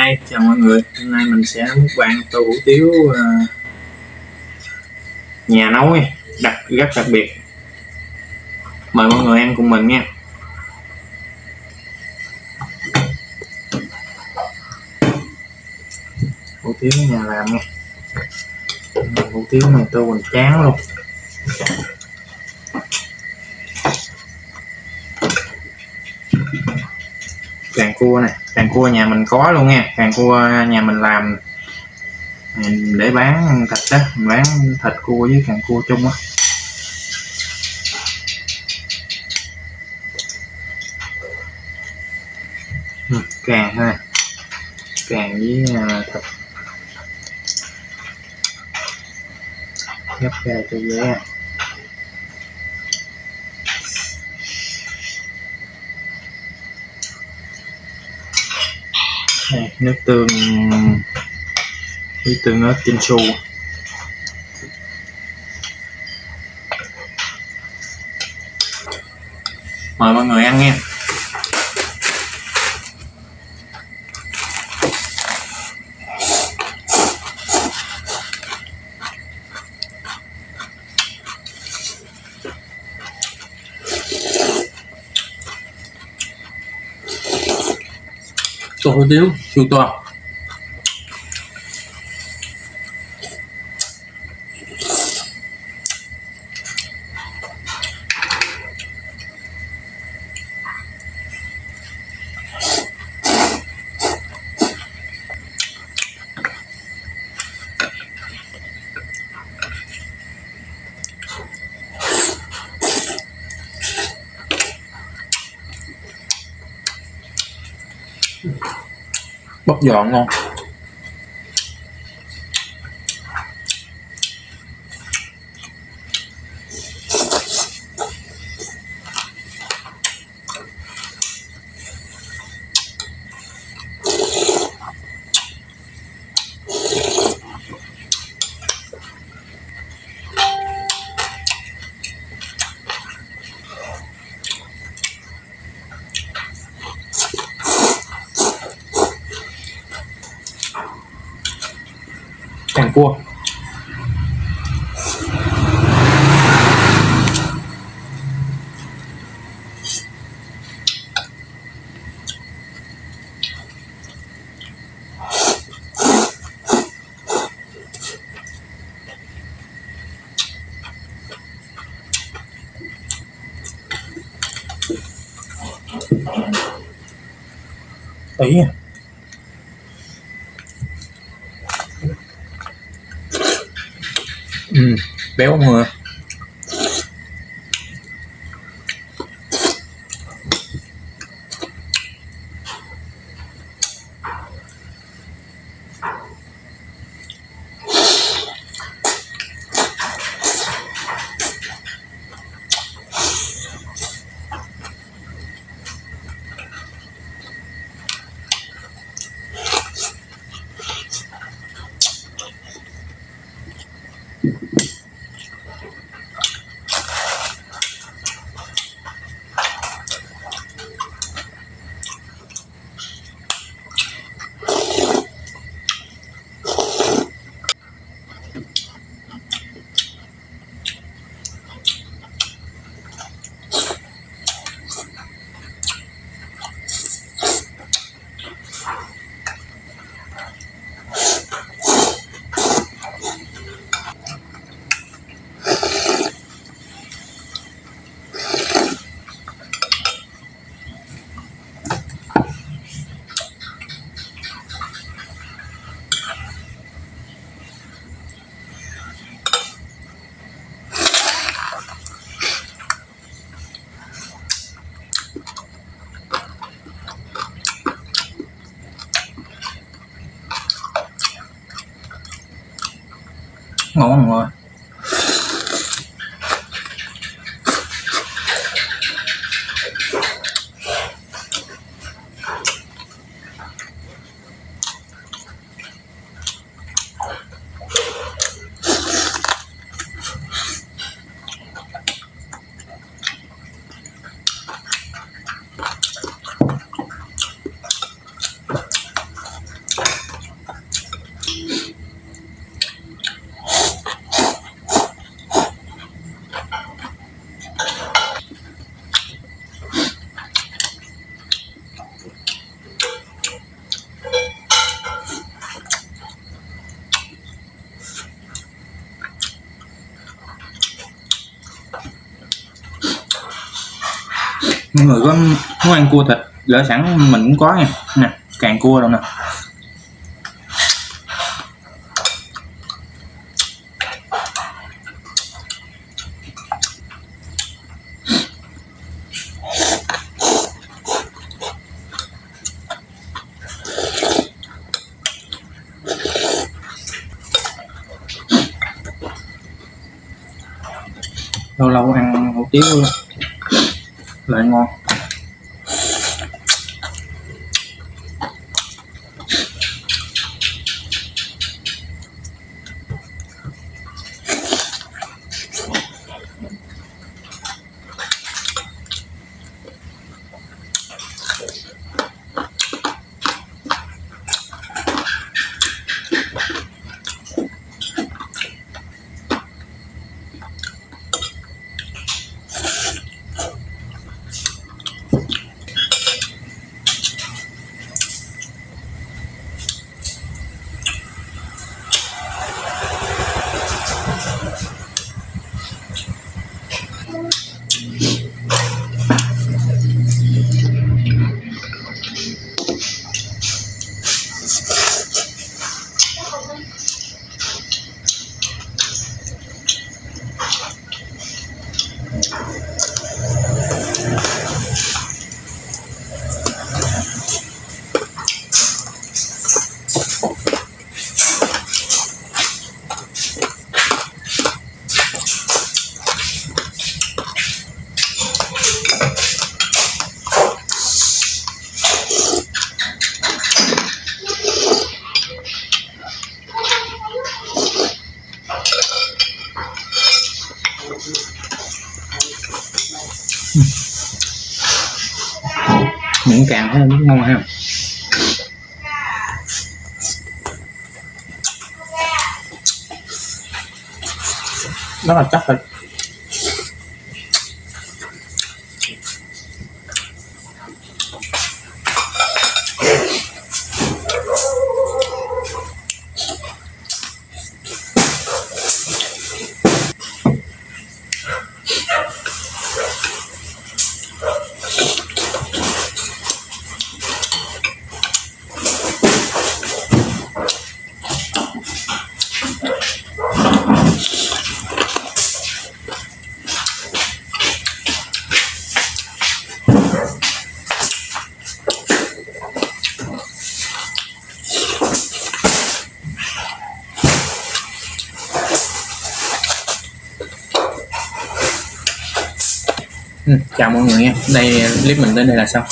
Hi, chào mọi người. Hôm nay mình sẽ mukbang tô hủ tiếu nhà nấu nha, rất đặc biệt. Mời mọi người ăn cùng mình nha. Hủ tiếu nhà làm nha. Hủ tiếu này tô hoành tráng luôn. Càng cua này, càng cua nhà mình có luôn nha. Càng cua nhà mình làm để bán thịt đó, mình bán thịt cua với càng cua chung á. Càng ha, càng với thịt gấp ra cho dễ. Đây, nước tương ớt Chinsu. Mời mọi người ăn nha. Tô hủ tiếu siêu to. Bóc giòn ngon. Càng cua ý à. Béo mọi người. Ngon mọi người. mọi người có muốn ăn cua thịt gỡ sẵn mình cũng có nha. Nè càng cua đâu nè. Lâu lâu ăn hủ tiếu lại ngon. Miệng càng thấy biết ngon ha. Rất là chắc rồi. Chào mọi người nha. Đây clip mình đến đây là xong.